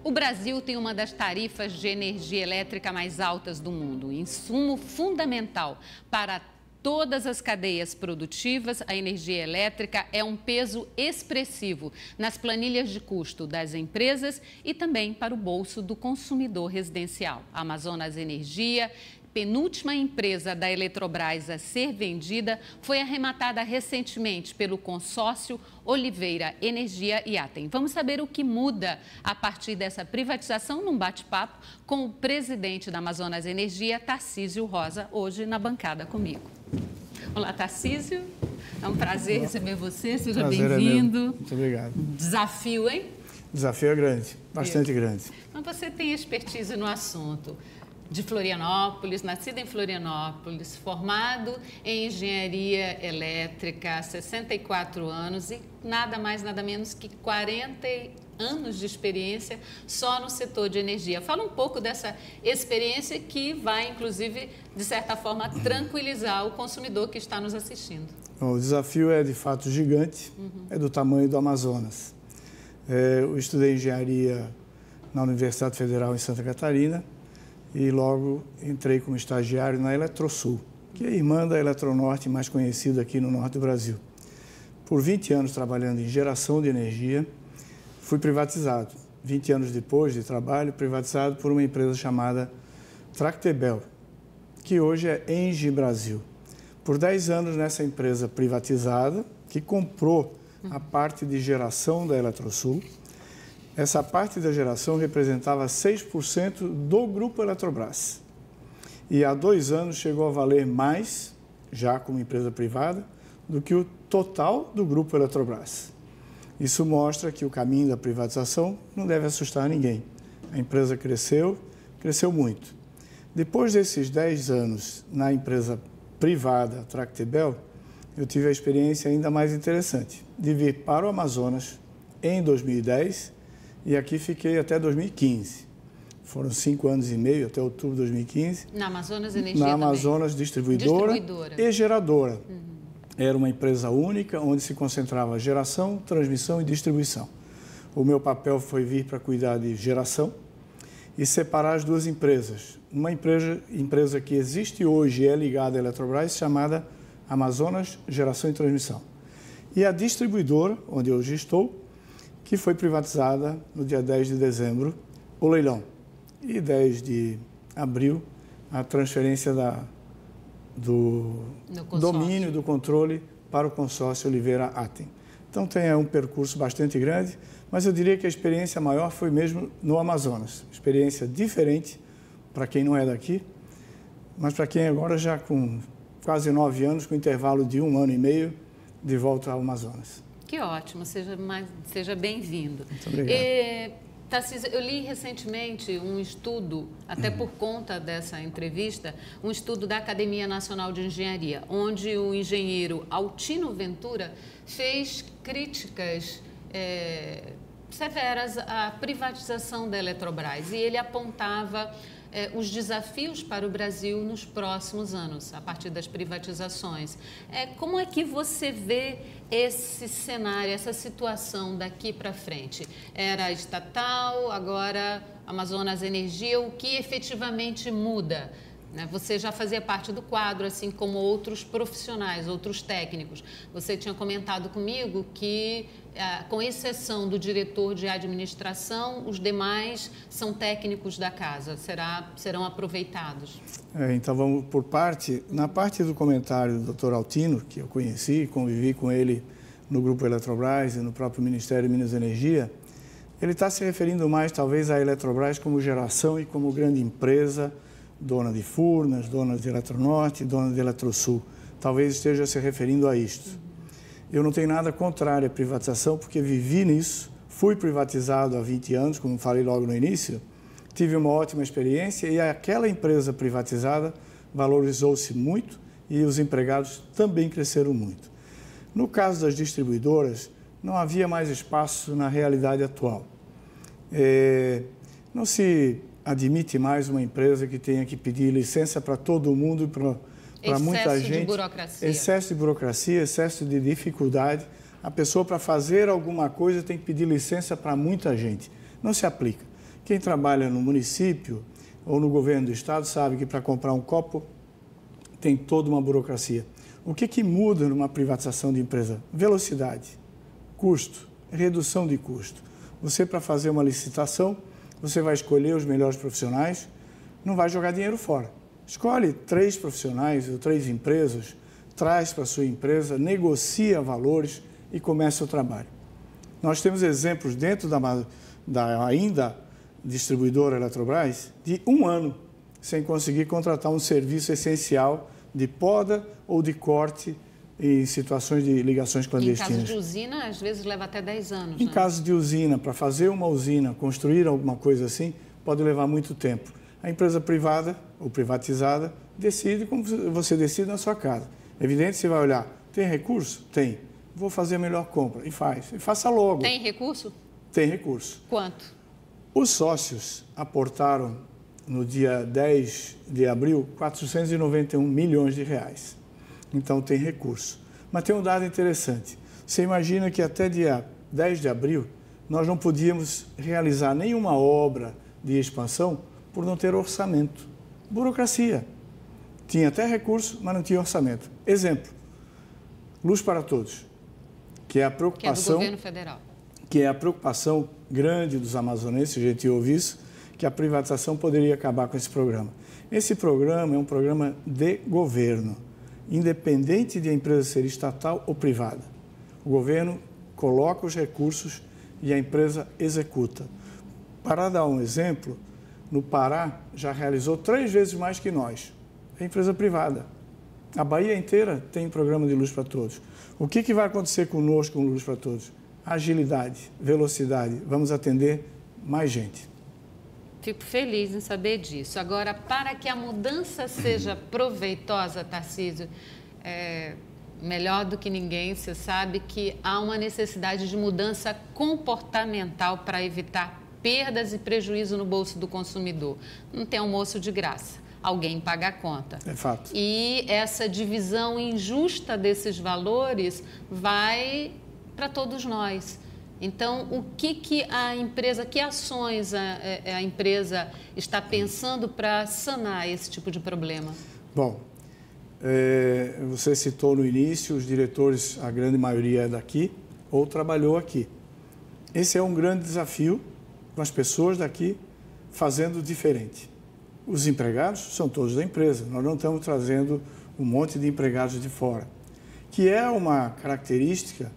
O Brasil tem uma das tarifas de energia elétrica mais altas do mundo. Insumo fundamental para todas as cadeias produtivas, a energia elétrica é um peso expressivo nas planilhas de custo das empresas e também para o bolso do consumidor residencial. A Amazonas Energia, penúltima empresa da Eletrobras a ser vendida, foi arrematada recentemente pelo consórcio Oliveira Energia e Atem. Vamos saber o que muda a partir dessa privatização num bate-papo com o presidente da Amazonas Energia, Tarcísio Rosa, hoje na bancada comigo. Olá, Tarcísio. É um prazer receber você. Seja bem-vindo. Muito obrigado. Desafio, hein? Desafio é grande, bastante grande. Então, você tem expertise no assunto. De Florianópolis, nascido em Florianópolis, formado em engenharia elétrica há 64 anos e nada mais, nada menos que 40 anos de experiência só no setor de energia. Fala um pouco dessa experiência que vai, inclusive, de certa forma, tranquilizar o consumidor que está nos assistindo. O desafio é, de fato, gigante, é do tamanho do Amazonas. Eu estudei engenharia na Universidade Federal em Santa Catarina, e logo entrei como estagiário na Eletrosul, que é a irmã da Eletronorte, mais conhecida aqui no norte do Brasil. Por 20 anos trabalhando em geração de energia, fui privatizado. 20 anos depois de trabalho, privatizado por uma empresa chamada Tractebel, que hoje é Engie Brasil. Por 10 anos nessa empresa privatizada, que comprou a parte de geração da Eletrosul. Essa parte da geração representava 6% do Grupo Eletrobras. E há 2 anos chegou a valer mais, já como empresa privada, do que o total do Grupo Eletrobras. Isso mostra que o caminho da privatização não deve assustar ninguém. A empresa cresceu muito. Depois desses 10 anos na empresa privada Tractebel, eu tive a experiência ainda mais interessante de vir para o Amazonas em 2010 e aqui fiquei até 2015. Foram 5 anos e meio, até outubro de 2015. Na Amazonas Energia Na Amazonas também. Distribuidora e Geradora. Era uma empresa única, onde se concentrava geração, transmissão e distribuição. O meu papel foi vir para cuidar de geração e separar as duas empresas. Uma empresa que existe hoje e é ligada à Eletrobras, chamada Amazonas Geração e Transmissão. E a distribuidora, onde hoje estou, que foi privatizada no dia 10 de dezembro, o leilão. E 10 de abril, a transferência do domínio, do controle para o consórcio Oliveira Atem. Então tem um percurso bastante grande, mas eu diria que a experiência maior foi mesmo no Amazonas. Experiência diferente para quem não é daqui, mas para quem agora já com quase 9 anos, com intervalo de 1 ano e meio, de volta ao Amazonas. Que ótimo, seja bem-vindo. Muito obrigado. Tarcísio, eu li recentemente um estudo, até por conta dessa entrevista, um estudo da Academia Nacional de Engenharia, onde o engenheiro Altino Ventura fez críticas severas à privatização da Eletrobras e ele apontava os desafios para o Brasil nos próximos anos, a partir das privatizações. Como é que você vê esse cenário, essa situação daqui para frente? Era estatal, agora Amazonas Energia, o que efetivamente muda? Você já fazia parte do quadro, assim como outros profissionais, outros técnicos. Você tinha comentado comigo que, com exceção do diretor de administração, os demais são técnicos da casa, serão aproveitados. Então vamos por parte. Na parte do comentário do Dr. Altino, que eu conheci, convivi com ele no Grupo Eletrobras e no próprio Ministério de Minas e Energia, ele está se referindo mais, talvez, à Eletrobras como geração e como grande empresa, dona de Furnas, dona de Eletronorte, dona de Eletrosul. Talvez esteja se referindo a isto. Eu não tenho nada contrário à privatização, porque vivi nisso, fui privatizado há 20 anos, como falei logo no início, tive uma ótima experiência e aquela empresa privatizada valorizou-se muito e os empregados também cresceram muito. No caso das distribuidoras, não havia mais espaço na realidade atual. Não se admite mais uma empresa que tenha que pedir licença para todo mundo, para muita gente. Excesso de burocracia. Excesso de burocracia, excesso de dificuldade. A pessoa, para fazer alguma coisa, tem que pedir licença para muita gente. Não se aplica. Quem trabalha no município ou no governo do estado sabe que para comprar um copo tem toda uma burocracia. O que muda numa privatização de empresa? Velocidade, custo, redução de custo. Você, para fazer uma licitação, você vai escolher os melhores profissionais, não vai jogar dinheiro fora. Escolhe 3 profissionais ou 3 empresas, traz para a sua empresa, negocia valores e começa o trabalho. Nós temos exemplos dentro da ainda distribuidora Eletrobras de 1 ano sem conseguir contratar um serviço essencial de poda ou de corte em situações de ligações clandestinas. Em caso de usina, às vezes leva até 10 anos. Em caso de usina, para fazer uma usina, construir alguma coisa assim, pode levar muito tempo. A empresa privada ou privatizada decide como você decide na sua casa. É evidente, você vai olhar, tem recurso? Tem. Vou fazer a melhor compra. E faz. E faça logo. Tem recurso? Tem recurso. Quanto? Os sócios aportaram, no dia 10 de abril, 491 milhões de reais. Então, tem recurso. Mas tem um dado interessante. Você imagina que até dia 10 de abril, nós não podíamos realizar nenhuma obra de expansão por não ter orçamento. Burocracia. Tinha até recurso, mas não tinha orçamento. Exemplo, Luz para Todos, que é a preocupação... Que é do governo federal. Que é a preocupação grande dos amazonenses, a gente ouve isso, que a privatização poderia acabar com esse programa. Esse programa é um programa de governo, independente de a empresa ser estatal ou privada. O governo coloca os recursos e a empresa executa. Para dar um exemplo, no Pará já realizou 3 vezes mais que nós. É empresa privada. A Bahia inteira tem programa de Luz para Todos. O que vai acontecer conosco com Luz para Todos? Agilidade, velocidade. Vamos atender mais gente. Fico feliz em saber disso. Agora, para que a mudança seja proveitosa, Tarcísio, melhor do que ninguém, você sabe que há uma necessidade de mudança comportamental para evitar perdas e prejuízo no bolso do consumidor. Não tem almoço de graça. Alguém paga a conta. É fato. E essa divisão injusta desses valores vai para todos nós. Então, o que a empresa, que ações a empresa está pensando para sanar esse tipo de problema? Bom, você citou no início, os diretores, a grande maioria é daqui ou trabalhou aqui. Esse é um grande desafio com as pessoas daqui fazendo diferente. Os empregados são todos da empresa, nós não estamos trazendo um monte de empregados de fora, que é uma característica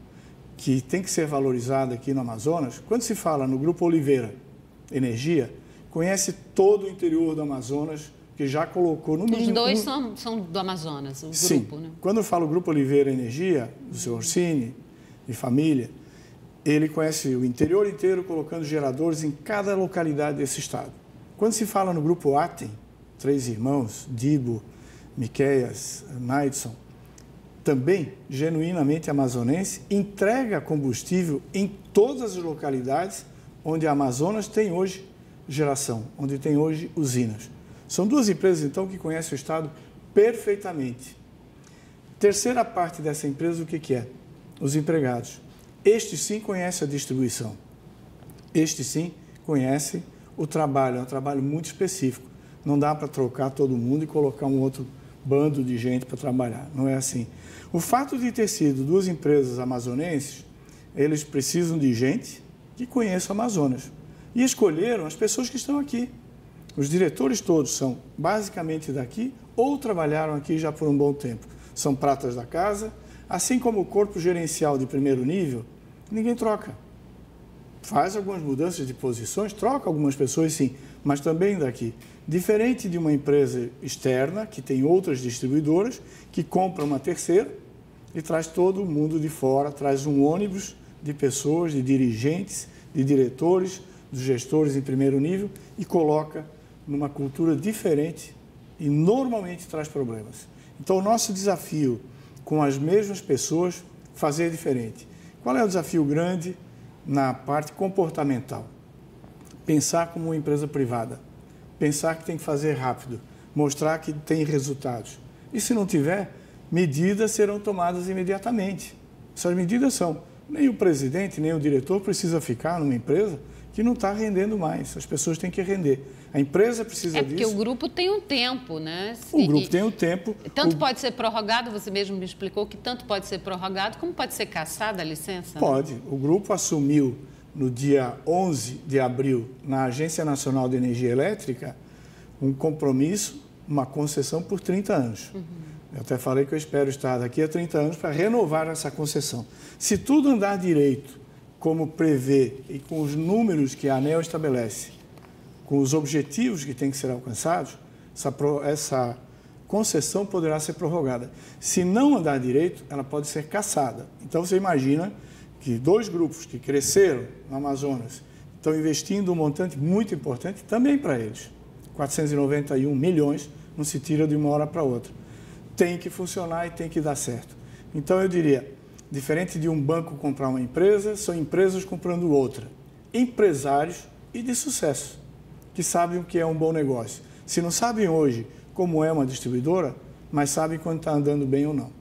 que tem que ser valorizada aqui no Amazonas. Quando se fala no Grupo Oliveira Energia, conhece todo o interior do Amazonas, que já colocou no mínimo... Os dois são do Amazonas, o Sim. grupo, né? Quando eu falo Grupo Oliveira Energia, do seu Orsini, de família, ele conhece o interior inteiro, colocando geradores em cada localidade desse estado. Quando se fala no Grupo Atem, 3 irmãos, Dibo, Miqueias, Naidson, também genuinamente amazonense, entrega combustível em todas as localidades onde a Amazonas tem hoje geração, onde tem hoje usinas. São 2 empresas, então, que conhecem o estado perfeitamente. Terceira parte dessa empresa, o que é? Os empregados. Estes sim conhecem a distribuição. Estes sim conhecem o trabalho, é um trabalho muito específico. Não dá para trocar todo mundo e colocar um outro bando de gente para trabalhar. Não é assim. O fato de ter sido 2 empresas amazonenses, eles precisam de gente que conheça o Amazonas. E escolheram as pessoas que estão aqui. Os diretores todos são basicamente daqui ou trabalharam aqui já por um bom tempo. São pratas da casa, assim como o corpo gerencial de primeiro nível, ninguém troca. Faz algumas mudanças de posições, troca algumas pessoas sim, mas também daqui. Diferente de uma empresa externa, que tem outras distribuidoras, que compra uma terceira e traz todo mundo de fora, traz um ônibus de pessoas, de dirigentes, de diretores, dos gestores em primeiro nível e coloca numa cultura diferente e normalmente traz problemas. Então, o nosso desafio com as mesmas pessoas, fazer diferente. Qual é o desafio grande na parte comportamental? Pensar como uma empresa privada. Pensar que tem que fazer rápido, mostrar que tem resultados. E se não tiver, medidas serão tomadas imediatamente. Essas medidas são, nem o presidente, nem o diretor precisa ficar numa empresa que não está rendendo mais. As pessoas têm que render. A empresa precisa disso. É porque o grupo tem um tempo, né? O grupo tem um tempo. Tanto pode ser prorrogado, você mesmo me explicou que tanto pode ser prorrogado como pode ser cassada a licença? Pode. Né? O grupo assumiu no dia 11 de abril, na Agência Nacional de Energia Elétrica, um compromisso, uma concessão por 30 anos. Eu até falei que eu espero estar daqui a 30 anos para renovar essa concessão. Se tudo andar direito, como prevê e com os números que a ANEEL estabelece, com os objetivos que têm que ser alcançados, essa concessão poderá ser prorrogada. Se não andar direito, ela pode ser cassada. Então, você imagina que 2 grupos que cresceram no Amazonas estão investindo um montante muito importante também para eles. 491 milhões não se tira de uma hora para outra. Tem que funcionar e tem que dar certo. Então, eu diria, diferente de um banco comprar uma empresa, são empresas comprando outra. Empresários e de sucesso, que sabem o que é um bom negócio. Se não sabem hoje como é uma distribuidora, mas sabem quando está andando bem ou não.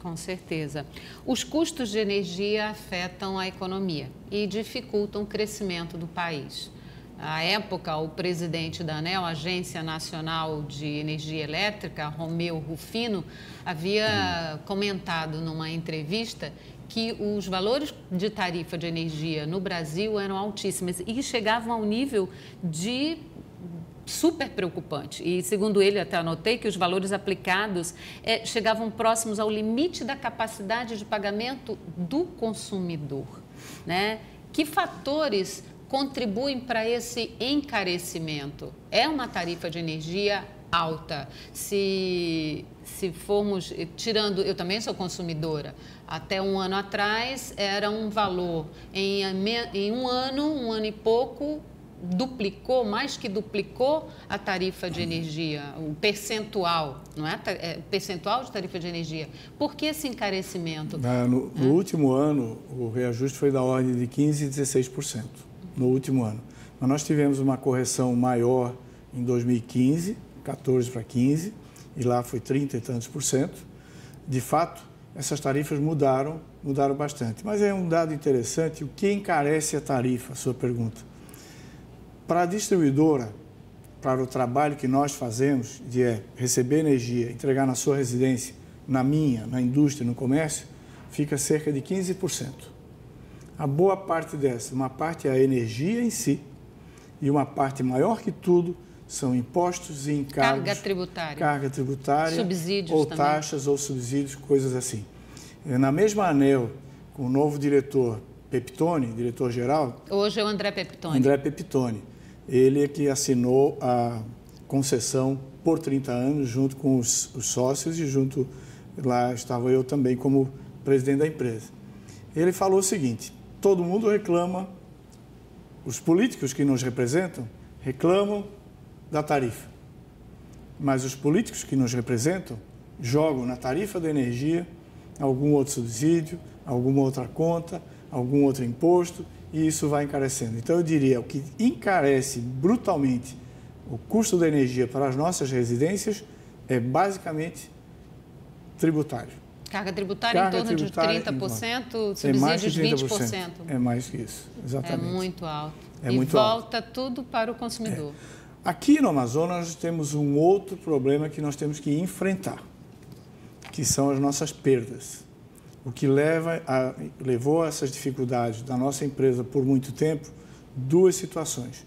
Com certeza. Os custos de energia afetam a economia e dificultam o crescimento do país. À época, o presidente da ANEEL, Agência Nacional de Energia Elétrica, Romeu Rufino, havia comentado numa entrevista que os valores de tarifa de energia no Brasil eram altíssimos e chegavam ao nível de super preocupante. E, segundo ele, até anotei que os valores aplicados chegavam próximos ao limite da capacidade de pagamento do consumidor, né? Que fatores contribuem para esse encarecimento? É uma tarifa de energia alta. Se formos tirando, eu também sou consumidora, até um ano atrás era um valor, em um ano e pouco, duplicou, mais que duplicou a tarifa de energia, o percentual, não é? O percentual de tarifa de energia. Por que esse encarecimento? No último ano, o reajuste foi da ordem de 15% e 16%, no último ano. Mas nós tivemos uma correção maior em 2015, 14 para 15, e lá foi 30 e tantos %. De fato, essas tarifas mudaram bastante. Mas é um dado interessante, o que encarece a tarifa, a sua pergunta. Para a distribuidora, para o trabalho que nós fazemos, de receber energia, entregar na sua residência, na minha, na indústria, no comércio, fica cerca de 15%. A boa parte dessa, uma parte é a energia em si, e uma parte maior que tudo são impostos e encargos. Carga tributária. Subsídios ou também. Taxas ou subsídios, coisas assim. Na mesma ANEEL, com o novo diretor Pepitone, diretor-geral... Hoje é o André Pepitone. André Pepitone. Ele é que assinou a concessão por 30 anos, junto com os sócios e junto, lá estava eu também como presidente da empresa. Ele falou o seguinte, todo mundo reclama, os políticos que nos representam reclamam da tarifa, mas os políticos que nos representam jogam na tarifa da energia algum outro subsídio, alguma outra conta, algum outro imposto, e isso vai encarecendo. Então, eu diria, o que encarece brutalmente o custo da energia para as nossas residências é basicamente tributário. Carga tributária em torno de 30%, subsídios 20%. É mais que isso, exatamente. É muito alto. E volta tudo para o consumidor. Aqui no Amazonas, nós temos um outro problema que nós temos que enfrentar, que são as nossas perdas. O que levou a essas dificuldades da nossa empresa por muito tempo, 2 situações.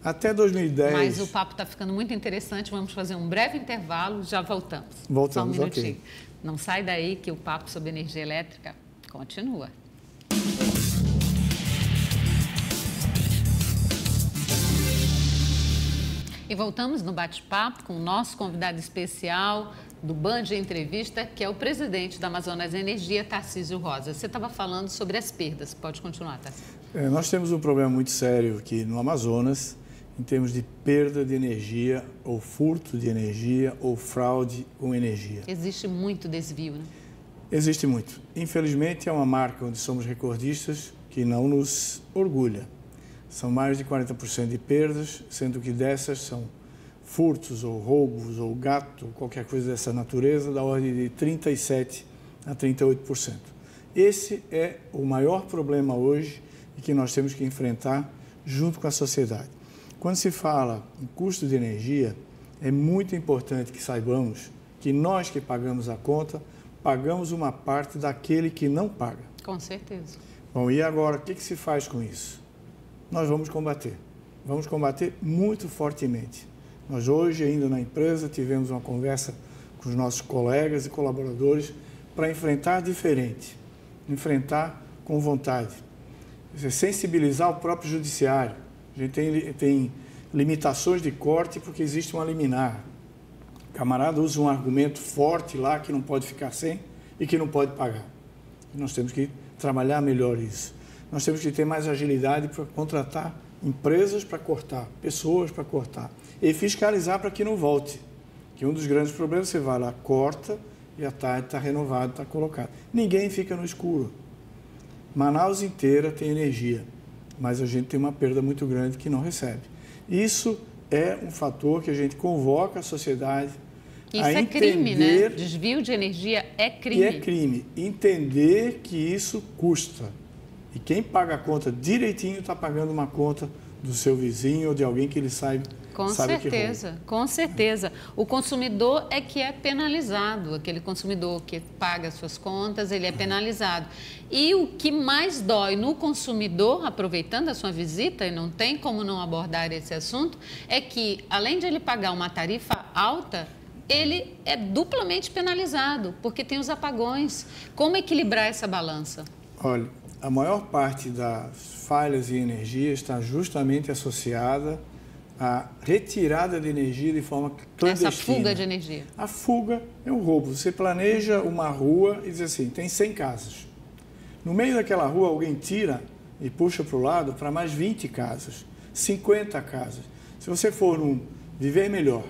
Até 2010... Mas o papo está ficando muito interessante, vamos fazer um breve intervalo, já voltamos. Voltamos, só um minutinho. Ok. Não sai daí que o papo sobre energia elétrica continua. E voltamos no bate-papo com o nosso convidado especial do Band Entrevista, que é o presidente da Amazonas Energia, Tarcísio Rosa. Você estava falando sobre as perdas. Pode continuar, Tarcísio. Nós temos um problema muito sério aqui no Amazonas, em termos de perda de energia, ou furto de energia, ou fraude com energia. Existe muito desvio, né? Existe muito. Infelizmente, é uma marca onde somos recordistas que não nos orgulha. São mais de 40% de perdas, sendo que dessas são furtos ou roubos ou gato, qualquer coisa dessa natureza, da ordem de 37% a 38%. Esse é o maior problema hoje e que nós temos que enfrentar junto com a sociedade. Quando se fala em custo de energia, é muito importante que saibamos que nós que pagamos a conta, pagamos uma parte daquele que não paga. Com certeza. Bom, e agora, o que se faz com isso? Nós vamos combater. Vamos combater muito fortemente. Nós hoje, ainda na empresa, tivemos uma conversa com os nossos colegas e colaboradores para enfrentar diferente, enfrentar com vontade, sensibilizar o próprio judiciário. A gente tem limitações de corte porque existe uma liminar. O camarada usa um argumento forte lá que não pode ficar sem e que não pode pagar. E nós temos que trabalhar melhor isso. Nós temos que ter mais agilidade para contratar empresas para cortar, pessoas para cortar e fiscalizar para que não volte. Que um dos grandes problemas, você vai lá, corta e à tarde está renovado, está colocado. Ninguém fica no escuro. Manaus inteira tem energia, mas a gente tem uma perda muito grande que não recebe. Isso é um fator que a gente convoca a sociedade a entender... Isso é crime, né? Desvio de energia é crime. E é crime. Entender que isso custa. E quem paga a conta direitinho está pagando uma conta do seu vizinho ou de alguém que ele sabe que rouba. Com certeza. O consumidor é que é penalizado. Aquele consumidor que paga as suas contas, ele é penalizado. E o que mais dói no consumidor, aproveitando a sua visita, e não tem como não abordar esse assunto, é que, além de ele pagar uma tarifa alta, ele é duplamente penalizado, porque tem os apagões. Como equilibrar essa balança? Olha, a maior parte das falhas em energia está justamente associada à retirada de energia de forma clandestina. Essa fuga de energia. A fuga é um roubo. Você planeja uma rua e diz assim, tem 100 casas. No meio daquela rua, alguém tira e puxa para o lado para mais 20 casas, 50 casas. Se você for num Viver Melhor,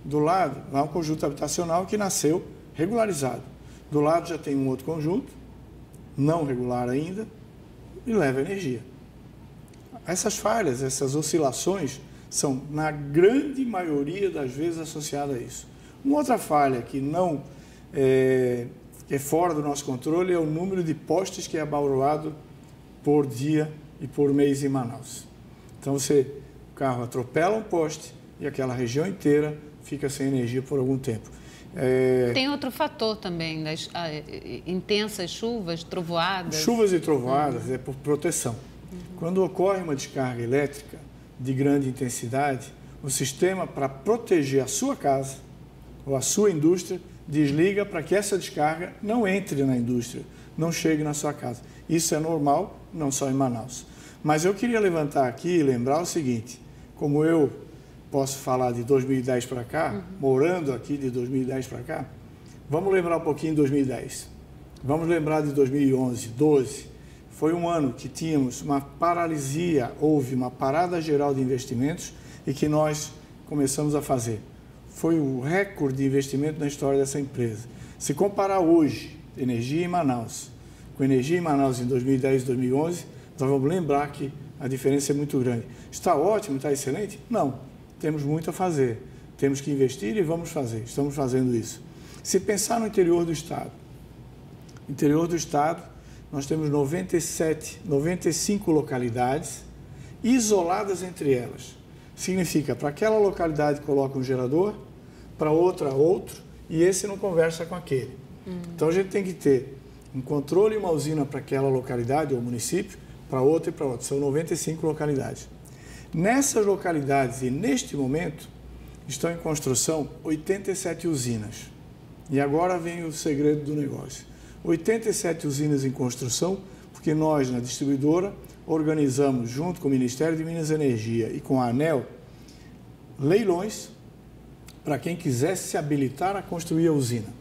do lado, lá um conjunto habitacional que nasceu regularizado. Do lado já tem um outro conjunto, não regular ainda, e leva energia. Essas falhas, essas oscilações, são, na grande maioria das vezes, associadas a isso. Uma outra falha que não é fora do nosso controle é o número de postes que é abaroado por dia e por mês em Manaus. Então, o carro atropela um poste e aquela região inteira fica sem energia por algum tempo. Tem outro fator também, das intensas chuvas, trovoadas. Chuvas e trovoadas é por proteção. Quando ocorre uma descarga elétrica de grande intensidade, o sistema, para proteger a sua casa ou a sua indústria, desliga para que essa descarga não entre na indústria, não chegue na sua casa. Isso é normal, não só em Manaus. Mas eu queria levantar aqui e lembrar o seguinte, como eu posso falar de 2010 para cá, morando aqui de 2010 para cá, vamos lembrar um pouquinho de 2010. Vamos lembrar de 2011, 12. Foi um ano que tínhamos uma paralisia, houve uma parada geral de investimentos e que nós começamos a fazer. Foi o recorde de investimento na história dessa empresa. Se comparar hoje, energia em Manaus, com energia em Manaus em 2010 e 2011, nós vamos lembrar que a diferença é muito grande. Está ótimo, está excelente? Não. Temos muito a fazer. Temos que investir e vamos fazer. Estamos fazendo isso. Se pensar no interior do Estado, nós temos 95 localidades isoladas entre elas. Significa, para aquela localidade coloca um gerador, para outra outro, e esse não conversa com aquele. Então a gente tem que ter um controle e uma usina para aquela localidade ou município, para outra e para outra. São 95 localidades. Nessas localidades e neste momento estão em construção 87 usinas. E agora vem o segredo do negócio. 87 usinas em construção, porque nós, na distribuidora, organizamos, junto com o Ministério de Minas e Energia e com a ANEEL, leilões para quem quisesse se habilitar a construir a usina.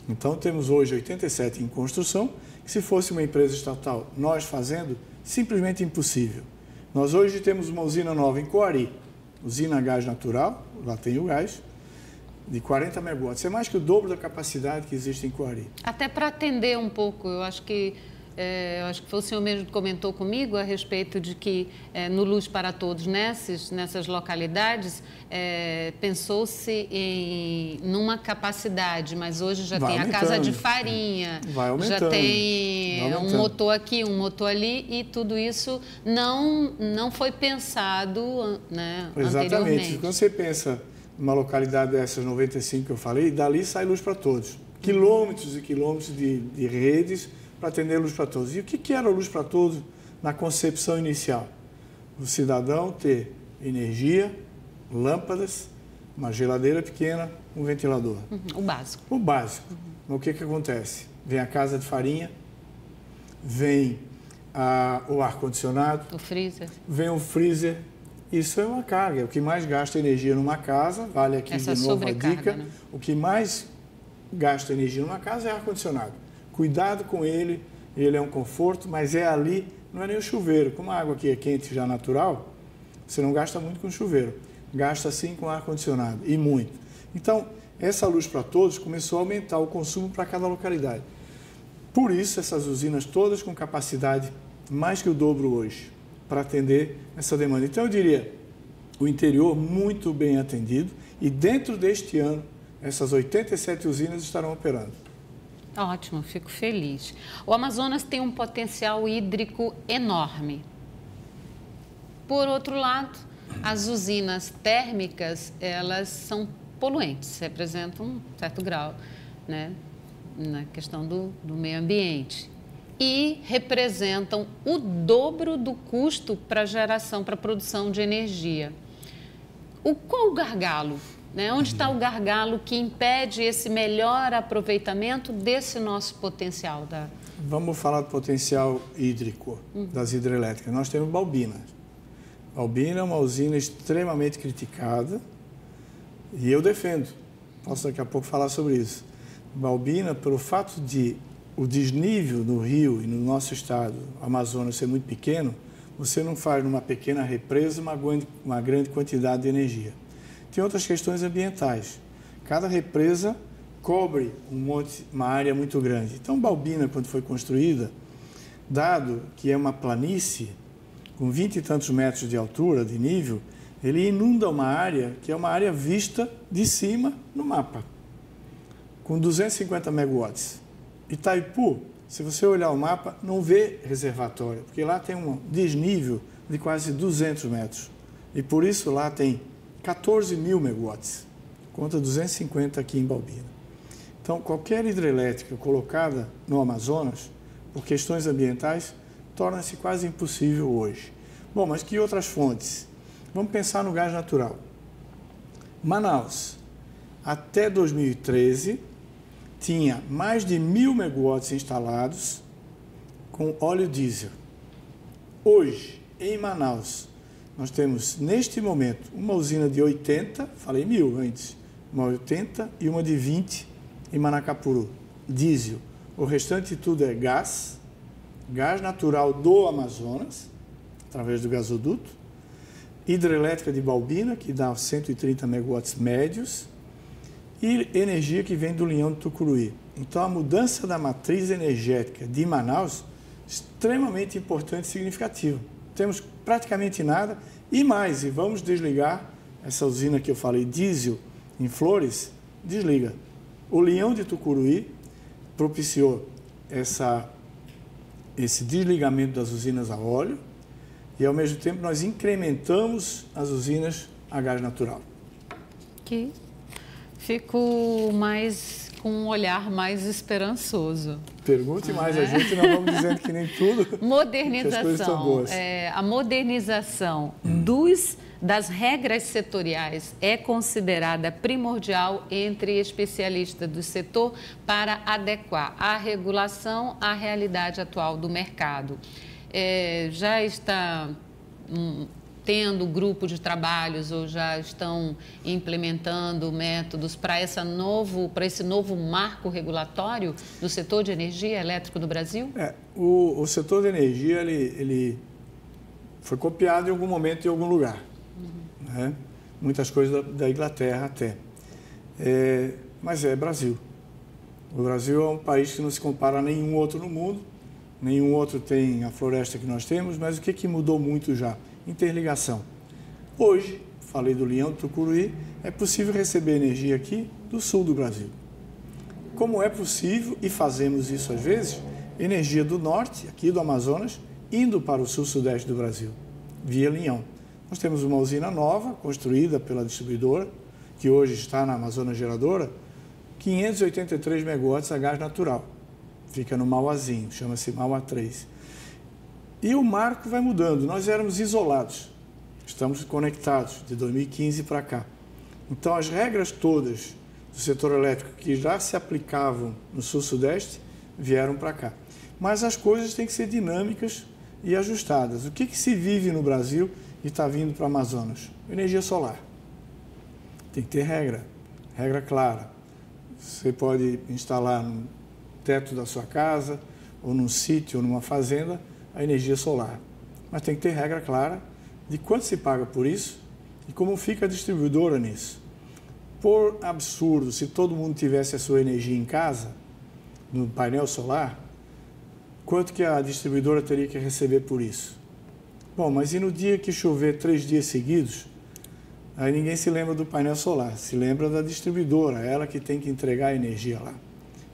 Então, temos hoje 87 em construção, que se fosse uma empresa estatal, nós fazendo, simplesmente impossível. Nós hoje temos uma usina nova em Coari, usina a gás natural, lá tem o gás, de 40 megawatts. É mais que o dobro da capacidade que existe em Coari. Até para atender um pouco, eu acho que eu acho que foi o senhor mesmo que comentou comigo a respeito de que no Luz para Todos, nessas localidades, pensou-se numa capacidade, mas hoje já tem a casa de farinha, já tem um motor aqui, um motor ali, e tudo isso não foi pensado, né, Exatamente. anteriormente. Quando você pensa numa localidade dessas 95 que eu falei, dali sai Luz para Todos. Quilômetros e quilômetros de redes para atender Luz para Todos. E o que era Luz para Todos na concepção inicial? O cidadão ter energia, lâmpadas, uma geladeira pequena, um ventilador. O básico. O básico. O que acontece? Vem a casa de farinha, vem o ar-condicionado, o freezer. Vem o freezer. Isso é uma carga. O que mais gasta energia numa casa, vale aqui de novo a dica, né? O que mais gasta energia numa casa é ar-condicionado. Cuidado com ele, ele é um conforto, mas é ali, não é nem o chuveiro. Como a água aqui é quente já natural, você não gasta muito com chuveiro. Gasta sim com ar-condicionado, e muito. Então, essa Luz para Todos começou a aumentar o consumo para cada localidade. Por isso, essas usinas todas com capacidade mais que o dobro hoje, para atender essa demanda. Então, eu diria, o interior muito bem atendido, e dentro deste ano, essas 87 usinas estarão operando. Ótimo, fico feliz. O Amazonas tem um potencial hídrico enorme. Por outro lado, as usinas térmicas, elas são poluentes, representam um certo grau, né, na questão do meio ambiente. E representam o dobro do custo para geração, para produção de energia. Qual o gargalo? Né? Onde está o gargalo que impede esse melhor aproveitamento desse nosso potencial? Vamos falar do potencial hídrico das hidrelétricas. Nós temos Balbina. Balbina é uma usina extremamente criticada e eu defendo. Posso daqui a pouco falar sobre isso. Balbina, pelo fato de o desnível no rio e no nosso estado, Amazonas, ser muito pequeno, você não faz numa pequena represa uma grande quantidade de energia. Tem outras questões ambientais. Cada represa cobre uma área muito grande. Então, Balbina, quando foi construída, dado que é uma planície, com 20 e tantos metros de altura, de nível, ele inunda uma área que é uma área vista de cima no mapa, com 250 megawatts. Itaipu, se você olhar o mapa, não vê reservatório, porque lá tem um desnível de quase 200 metros. E por isso lá tem 14 mil megawatts, contra 250 aqui em Balbina. Então, qualquer hidrelétrica colocada no Amazonas, por questões ambientais, torna-se quase impossível hoje. Bom, mas que outras fontes? Vamos pensar no gás natural. Manaus, até 2013, tinha mais de 1.000 megawatts instalados com óleo diesel. Hoje, em Manaus, nós temos, neste momento, uma usina de 80, falei 1.000 antes, uma 80 e uma de 20 em Manacapuru, diesel. O restante tudo é gás natural do Amazonas, através do gasoduto, hidrelétrica de Balbina, que dá 130 megawatts médios, e energia que vem do Leão do Tucuruí. Então, a mudança da matriz energética de Manaus é extremamente importante e significativa. Temos praticamente nada e mais, e vamos desligar essa usina que eu falei, diesel, em Flores, desliga. O Leão de Tucuruí propiciou esse desligamento das usinas a óleo e, ao mesmo tempo, nós incrementamos as usinas a gás natural. Que fico com um olhar mais esperançoso. Pergunte mais a gente, nós vamos dizendo que nem tudo. Modernização. Que as coisas estão boas. A modernização das regras setoriais é considerada primordial entre especialistas do setor para adequar a regulação à realidade atual do mercado. Já está tendo grupo de trabalhos ou já estão implementando métodos para esse novo marco regulatório do setor de energia elétrica do Brasil? O setor de energia ele foi copiado em algum momento em algum lugar. Né? Muitas coisas da Inglaterra até. Mas é Brasil. O Brasil é um país que não se compara a nenhum outro no mundo nenhum outro tem a floresta que nós temos, mas o que mudou muito já? Interligação. Hoje, falei do Leão do Tucuruí, é possível receber energia aqui do sul do Brasil. Como é possível, e fazemos isso às vezes, energia do norte, aqui do Amazonas, indo para o sul-sudeste do Brasil, via Leão. Nós temos uma usina nova, construída pela distribuidora, que hoje está na Amazonas Geradora, 583 megawatts a gás natural. Fica no Mauazinho, chama-se Mauá 3. E o marco vai mudando. Nós éramos isolados, estamos conectados de 2015 para cá. Então, as regras todas do setor elétrico que já se aplicavam no sul-sudeste vieram para cá. Mas as coisas têm que ser dinâmicas e ajustadas. O que se vive no Brasil e está vindo para o Amazonas? Energia solar. Tem que ter regra clara. Você pode instalar no teto da sua casa, ou num sítio, ou numa fazenda, a energia solar. Mas tem que ter regra clara de quanto se paga por isso e como fica a distribuidora nisso. Por absurdo, se todo mundo tivesse a sua energia em casa, no painel solar, quanto que a distribuidora teria que receber por isso? Bom, mas e no dia que chover 3 dias seguidos, aí ninguém se lembra do painel solar, se lembra da distribuidora, ela que tem que entregar a energia lá.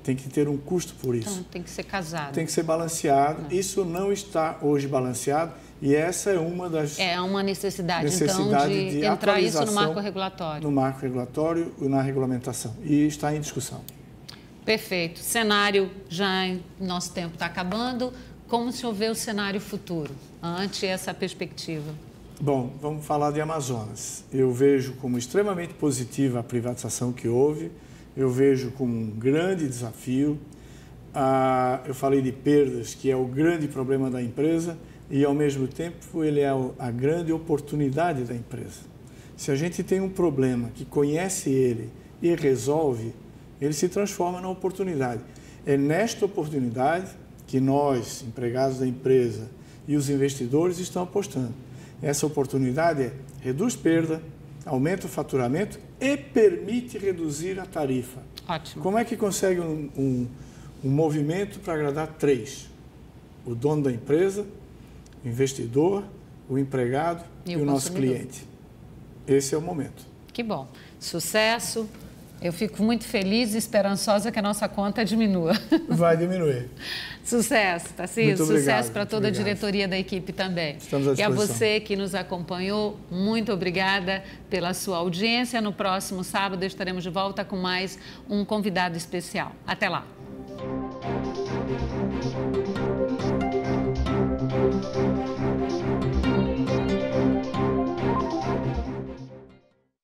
Tem que ter um custo por isso. Então, tem que ser casado. Tem que ser balanceado. Isso não está hoje balanceado e essa é uma das... É uma necessidade então, de entrar isso no marco regulatório. No marco regulatório e na regulamentação. E está em discussão. Perfeito. Cenário, nosso tempo está acabando. Como o senhor vê o cenário futuro, ante essa perspectiva? Bom, vamos falar de Amazonas. Eu vejo como extremamente positiva a privatização que houve, eu vejo como um grande desafio. Eu falei de perdas, que é o grande problema da empresa, e ao mesmo tempo ele é a grande oportunidade da empresa. Se a gente tem um problema que conhece ele e resolve, ele se transforma na oportunidade. É nesta oportunidade que nós, empregados da empresa, e os investidores estão apostando. Essa oportunidade reduz perda, aumenta o faturamento e permite reduzir a tarifa. Ótimo. Como é que consegue um movimento para agradar 3? O dono da empresa, o investidor, o empregado e o nosso cliente. Esse é o momento. Que bom. Sucesso. Eu fico muito feliz e esperançosa que a nossa conta diminua. Vai diminuir. Sucesso, Tarcísio. Sucesso para toda a diretoria da equipe também. Estamos à disposição. E a você que nos acompanhou, muito obrigada pela sua audiência. No próximo sábado estaremos de volta com mais um convidado especial. Até lá.